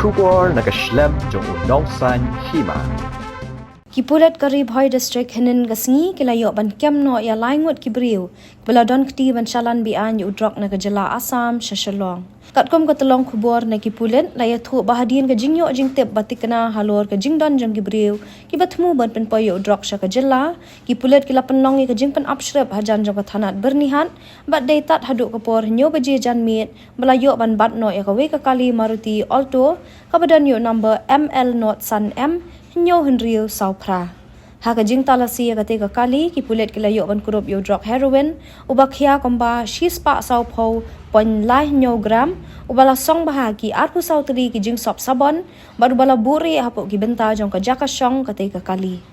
Shubor nakaslem jong unongsan Hima. Pulit kari Bhoi district hinin gasngi kilayo ban kemno ya Ngut kibriu beladon kti ban shalan bian yu Drok na kajala Assam shashalong katkom katalong kubor na Pulit laya thu bahadin ka jingyo jingtep batikna halor ka jingdon jang kibriu kibatmu ban pen poyo Drok sha kajala Pulit kila penlong ka jingpen upshrep hajan jang kathanat bernihan bat deitat haduk kapor nyo baje janmit belayo ban batno ya kawe ka kali Maruti Alto kabadan yu number ML Not Sun M Nyo Henrio Saupra. Haka jing talasi ka kali Pulit kilayo ban Kurup yo Drok Heroin ubakhya komba shispa saupo pon lai nyo gram ubala song bahagi arpu sautri ki jing sop sabon baru bala buri hapo ki benta jong ka jaka song ka kali.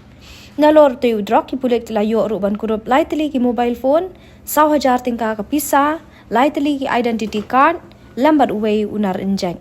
Nalor tu Drok Pulit kilayo ru ban Kurup lai tili ki mobile phone 1,000 tingka ka pisa lai tili ki identity card lambat uwei unar injeng.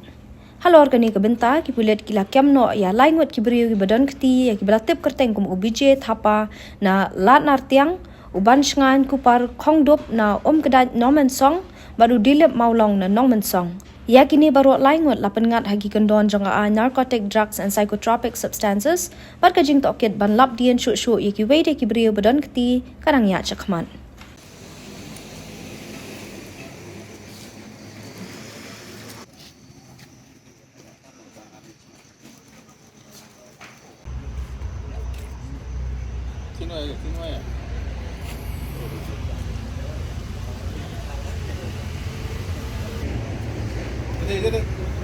Halor kani ka benta Pulit kila kemno ya Ngut kibriu ki badan kti ya ki belatip kerteng kum ubije thapa na lat nartiang uban shngan kupar khongdop na kedat nomen song baru dilip maulong na nomen song ya kini baru Ngut lapan ngat hagi kendon jonga narcotic drugs and psychotropic substances bar ka jing tokit ban lap dien shu ya ki weide kibriu badan kti karang ya chakman. Sino ya? Gede.